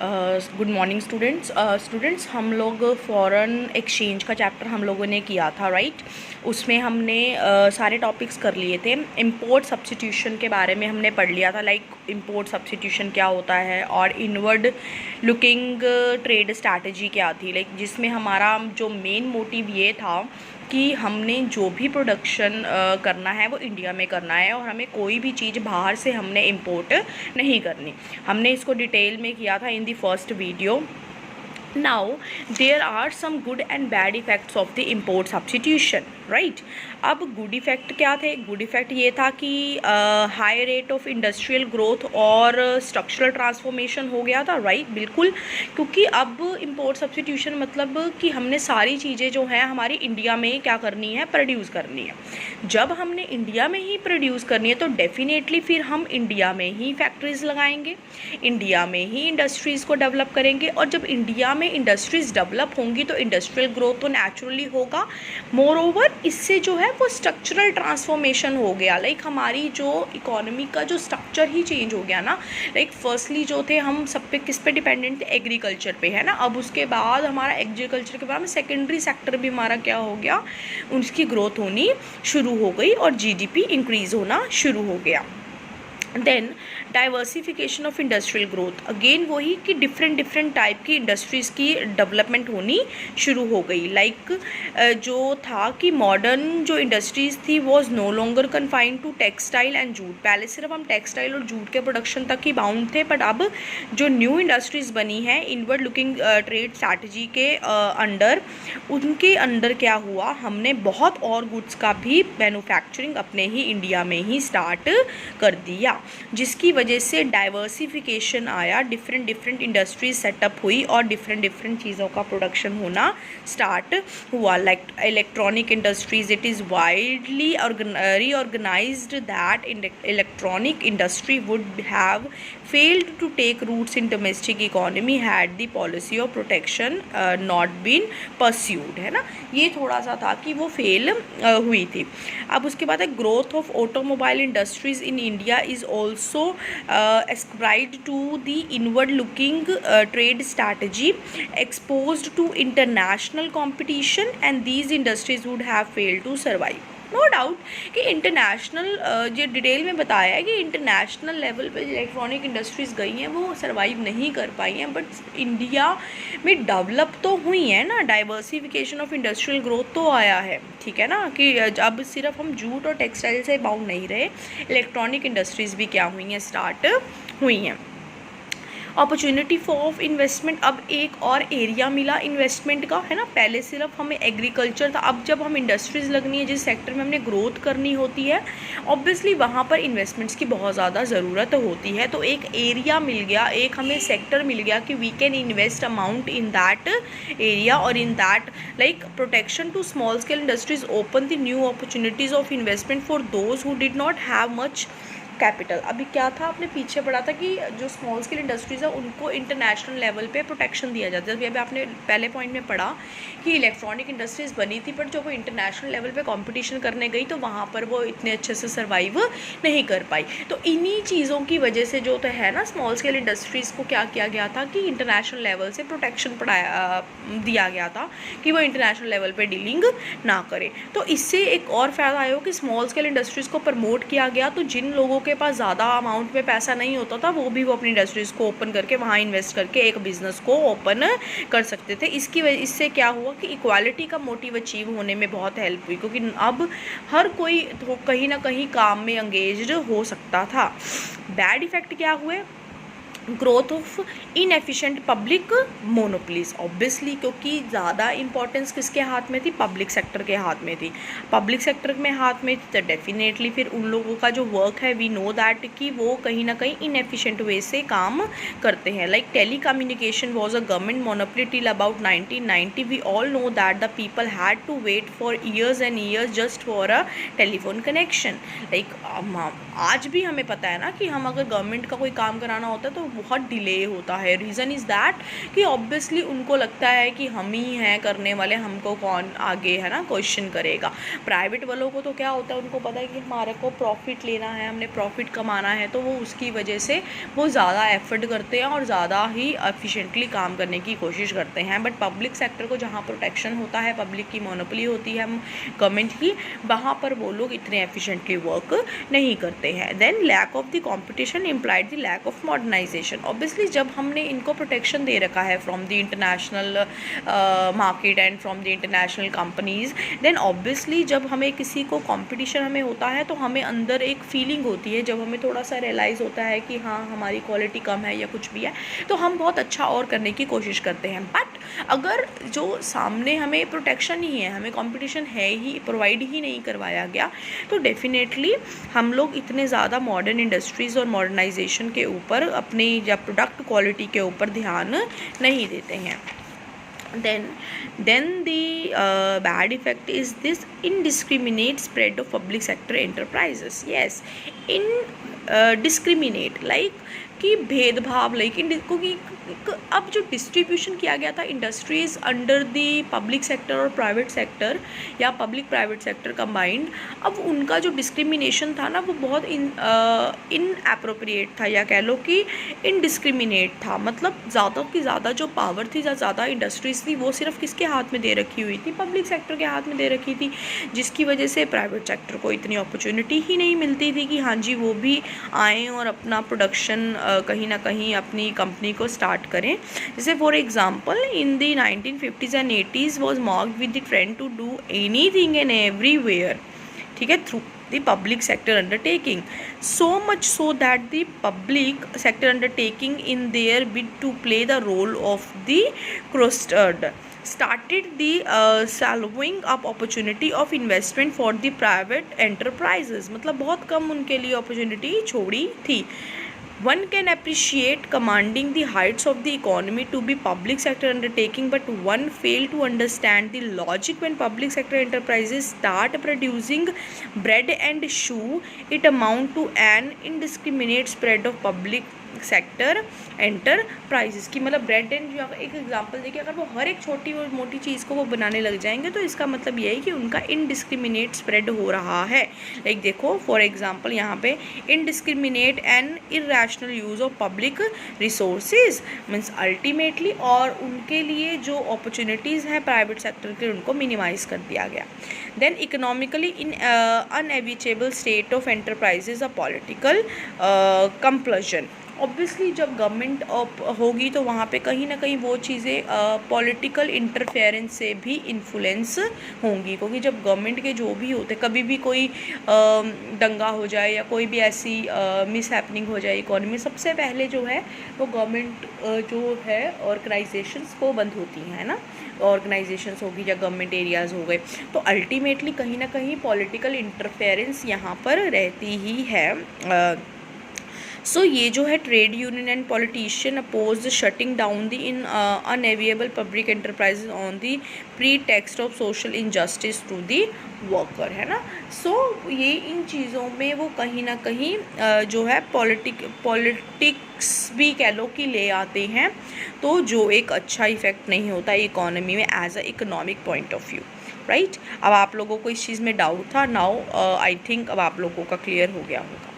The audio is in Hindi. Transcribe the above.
गुड मॉर्निंग स्टूडेंट्स हम लोग फॉरेन एक्सचेंज का चैप्टर हम लोगों ने किया था राइट। उसमें हमने सारे टॉपिक्स कर लिए थे। इंपोर्ट सब्स्टिट्यूशन के बारे में हमने पढ़ लिया था, लाइक इंपोर्ट सब्स्टिट्यूशन क्या होता है और इनवर्ड लुकिंग ट्रेड स्ट्रैटेजी क्या थी, लाइक जिसमें हमारा जो मेन मोटिव ये था कि हमने जो भी प्रोडक्शन करना है वो इंडिया में करना है और हमें कोई भी चीज़ बाहर से हमने इंपोर्ट नहीं करनी। हमने इसको डिटेल में किया था in the first video. Now there are some good and bad effects of the import substitution right. अब गुड इफ़ेक्ट क्या थे? गुड इफ़ेक्ट ये था कि high rate of industrial growth और स्ट्रक्चरल ट्रांसफॉर्मेशन हो गया था राइट। बिल्कुल, क्योंकि अब इम्पोर्ट सब्स्टिट्यूशन मतलब कि हमने सारी चीज़ें जो हैं हमारी इंडिया में क्या करनी है, प्रोड्यूस करनी है। जब हमने इंडिया में ही प्रोड्यूस करनी है तो डेफिनेटली फिर हम इंडिया में ही फैक्ट्रीज़ लगाएंगे, इंडिया में ही इंडस्ट्रीज़ को डेवलप करेंगे और जब इंडिया में इंडस्ट्रीज़ डेवलप होंगी तो इंडस्ट्रियल ग्रोथ तो नेचुरली होगा। मोर ओवर इससे जो है वो स्ट्रक्चरल ट्रांसफॉर्मेशन हो गया, लाइक हमारी जो इकोनॉमी का जो स्ट्रक्चर ही चेंज हो गया ना। लाइक फर्स्टली जो थे हम सब पे किस पे डिपेंडेंट थे, एग्रीकल्चर पे, है ना। अब उसके बाद हमारा एग्रीकल्चर के बाद में सेकेंडरी सेक्टर भी हमारा क्या हो गया, उसकी ग्रोथ होनी शुरू हो गई और जीडीपी इंक्रीज़ होना शुरू हो गया। Then diversification of industrial growth, again वही कि डिफरेंट टाइप की इंडस्ट्रीज़ की डेवलपमेंट होनी शुरू हो गई। लाइक जो था कि मॉडर्न जो इंडस्ट्रीज़ थी was no longer confined to textile and jute. पहले सिर्फ हम टेक्सटाइल और जूट के प्रोडक्शन तक ही बाउंड थे, बट अब जो न्यू इंडस्ट्रीज़ बनी हैं इनवर्ड लुकिंग ट्रेड स्ट्रैटेजी के अंडर, उनके अंडर क्या हुआ, हमने बहुत और गुड्स का भी मैन्युफैक्चरिंग अपने ही इंडिया में ही स्टार्ट कर दिया, जिसकी वजह से डाइवर्सिफिकेशन आया, डिफरेंट इंडस्ट्रीज सेटअप हुई और डिफरेंट चीज़ों का प्रोडक्शन होना स्टार्ट हुआ। Like electronic industries, it is widely reorganized that electronic industry would have failed to take roots in domestic economy had the policy of protection not been pursued, है ना। ये थोड़ा सा था कि वो फेल हुई थी। अब उसके बाद है growth of automobile industries in India is also ascribed to the inward looking trade strategy exposed to international competition and these industries would have failed to survive। No doubt कि इंटरनेशनल जो डिटेल में बताया है कि इंटरनेशनल लेवल पे इलेक्ट्रॉनिक इंडस्ट्रीज़ गई हैं वो सर्वाइव नहीं कर पाई हैं, बट इंडिया में डेवलप तो हुई हैं ना। डाइवर्सिफिकेशन ऑफ इंडस्ट्रियल ग्रोथ तो आया है, ठीक है ना, कि अब सिर्फ हम जूट और टेक्सटाइल से बाउंड नहीं रहे, इलेक्ट्रॉनिक इंडस्ट्रीज़ भी क्या हुई हैं, स्टार्ट हुई हैं। अपॉर्चुनिटी फॉर इन्वेस्टमेंट, अब एक और एरिया मिला इन्वेस्टमेंट का, है ना। पहले सिर्फ हमें एग्रीकल्चर था, अब जब हम इंडस्ट्रीज़ लगनी है, जिस सेक्टर में हमने ग्रोथ करनी होती है, ऑब्वियसली वहाँ पर इन्वेस्टमेंट्स की बहुत ज़्यादा ज़रूरत होती है। तो एक एरिया मिल गया, एक हमें सेक्टर मिल गया कि we can invest amount in that area और in that like protection to small scale industries open the new opportunities of investment for those who did not have much capital. अभी क्या था, आपने पीछे पढ़ा था कि जो स्मॉल स्केल इंडस्ट्रीज़ है उनको इंटरनेशनल लेवल पे प्रोटेक्शन दिया जाता है। अभी आपने पहले पॉइंट में पढ़ा कि इलेक्ट्रॉनिक इंडस्ट्रीज़ बनी थी, पर जब वो इंटरनेशनल लेवल पे कंपटीशन करने गई तो वहाँ पर वो इतने अच्छे से सर्वाइव नहीं कर पाई। तो इन्हीं चीज़ों की वजह से जो तो है ना, स्मॉल स्केल इंडस्ट्रीज़ को क्या किया गया था कि इंटरनेशनल लेवल से प्रोटेक्शन दिया गया था कि वो इंटरनेशनल लेवल पर डीलिंग ना करे। तो इससे एक और फ़ायदा आया कि स्मॉल स्केल इंडस्ट्रीज़ को प्रमोट किया गया, तो जिन लोगों के पास ज़्यादा अमाउंट में पैसा नहीं होता था वो भी वो अपनी इंडस्ट्रीज़ को ओपन करके वहाँ इन्वेस्ट करके एक बिज़नेस को ओपन कर सकते थे। इसकी वजह इससे क्या हुआ कि इक्वालिटी का मोटिव अचीव होने में बहुत हेल्प हुई, क्योंकि अब हर कोई तो कहीं ना कहीं काम में एंगेज्ड हो सकता था। बैड इफ़ेक्ट क्या हुए, growth of inefficient public monopolies, obviously क्योंकि ज़्यादा इंपॉर्टेंस किसके हाथ में थी, पब्लिक सेक्टर के हाथ में थी। पब्लिक सेक्टर में हाथ में तो डेफिनेटली फिर उन लोगों का जो वर्क है, वी नो दैट कि वो कहीं ना कहीं इनएफिशिएंट वे से काम करते हैं। Like telecommunication was a government monopoly till about 1990। We all know that the people had to wait for years and years just for a telephone connection. Like आज भी हमें पता है ना कि हम अगर गवर्नमेंट का कोई काम कराना होता है तो बहुत डिले होता है। रीज़न इज़ दैट कि ऑब्वियसली उनको लगता है कि हम ही हैं करने वाले, हमको कौन आगे है ना क्वेश्चन करेगा। प्राइवेट वालों को तो क्या होता है, उनको पता है कि हमारे को प्रॉफिट लेना है, हमने प्रॉफिट कमाना है, तो वो उसकी वजह से वो ज़्यादा एफर्ट करते हैं और ज़्यादा ही एफिशिएंटली काम करने की कोशिश करते हैं। बट पब्लिक सेक्टर को जहाँ प्रोटेक्शन होता है, पब्लिक की मोनोपोली होती है गवर्नमेंट की, वहाँ पर वो लोग इतने एफिशिएंटली वर्क नहीं करते हैं। Then lack of the competition implied the lack of modernisation. Obviously जब हमने इनको प्रोटेक्शन दे रखा है from the international market and from the international companies, then obviously जब हमें किसी को कॉम्पिटिशन हमें होता है तो हमें अंदर एक फीलिंग होती है, जब हमें थोड़ा सा रियलाइज़ होता है कि हाँ हमारी क्वालिटी कम है या कुछ भी है, तो हम बहुत अच्छा और करने की कोशिश करते हैं। बट अगर जो सामने हमें प्रोटेक्शन ही है, हमें कंपटीशन है ही, प्रोवाइड ही नहीं करवाया गया, तो डेफिनेटली हम लोग इतने ज़्यादा मॉडर्न इंडस्ट्रीज़ और मॉडर्नाइजेशन के ऊपर, अपनी या प्रोडक्ट क्वालिटी के ऊपर ध्यान नहीं देते हैं। Then the bad effect is this indiscriminate spread of public sector enterprises. Yes, indiscriminate like कि भेदभाव, लाइक क्योंकि अब जो डिस्ट्रीब्यूशन किया गया था industries under the public sector और प्राइवेट सेक्टर या पब्लिक प्राइवेट सेक्टर कंबाइंड, अब उनका जो डिस्क्रिमिनेशन था ना वो बहुत इनएप्रोप्रिएट था, या कह लो कि इनडिस्क्रिमिनेट था। मतलब ज़्यादा की ज़्यादा जो पावर थी, ज़्यादा इंडस्ट्रीज़ थी, वो सिर्फ किसके हाथ में दे रखी हुई थी, पब्लिक सेक्टर के हाथ में दे रखी थी, जिसकी वजह से प्राइवेट सेक्टर को इतनी अपॉर्चुनिटी ही नहीं मिलती थी कि हाँ जी वो भी आएँ और अपना प्रोडक्शन कहीं ना कहीं अपनी कंपनी को स्टार्ट करें। जैसे for example in the 1950s and 80s was marked with the trend to do anything and everywhere, ठीक है, through the public sector undertaking, so much so that the public sector undertaking in their bid to play the role of the crusade started the swallowing up opportunity of investment for the private enterprises। मतलब बहुत कम उनके लिए अपॉर्चुनिटी छोड़ी थी। One can appreciate commanding the heights of the economy to be public sector undertaking, but one fail to understand the logic when public sector enterprises start producing bread and shoe, it amount to an indiscriminate spread of public sector enterprises की। मतलब ब्रेड एंड, एक एग्जांपल देखिए, अगर वो हर एक छोटी और मोटी चीज़ को वो बनाने लग जाएंगे तो इसका मतलब ये है कि उनका इनडिस्क्रिमिनेट स्प्रेड हो रहा है। लाइक देखो फॉर एग्जांपल यहाँ पे indiscriminate and irrational use of public resources means ultimately, और उनके लिए जो अपॉर्चुनिटीज़ हैं प्राइवेट सेक्टर के उनको मिनिमाइज़ कर दिया गया। Then economically in unviable state of enterprises a political compulsion. Obviously जब गवर्नमेंट होगी तो वहाँ पे कहीं ना कहीं वो चीज़ें पॉलिटिकल इंटरफेरेंस से भी इन्फ्लुएंस होंगी, क्योंकि जब गवर्नमेंट के जो भी होते, कभी भी कोई दंगा हो जाए या कोई भी ऐसी मिस हैपनिंग हो जाए इकोनॉमी, सबसे पहले जो है वो गवर्नमेंट जो है ऑर्गेनाइजेशंस को बंद होती हैं ना, ऑर्गेनाइजेशंस होगी या गवर्नमेंट एरियाज़ हो गए, तो अल्टीमेटली कहीं ना कहीं पॉलिटिकल इंटरफेरेंस यहाँ पर रहती ही है। सो ये जो है trade union and politician oppose shutting down the in unviable public enterprises on the pretext of social injustice to the worker, है ना। सो ये इन चीज़ों में वो कहीं ना कहीं जो है पॉलिटिक्स भी कह लो कि ले आते हैं, तो जो एक अच्छा इफेक्ट नहीं होता इकोनॉमी में as a economic point of view, right. अब आप लोगों को इस चीज़ में डाउट था, नाउ आई थिंक अब आप लोगों का क्लियर हो गया होगा।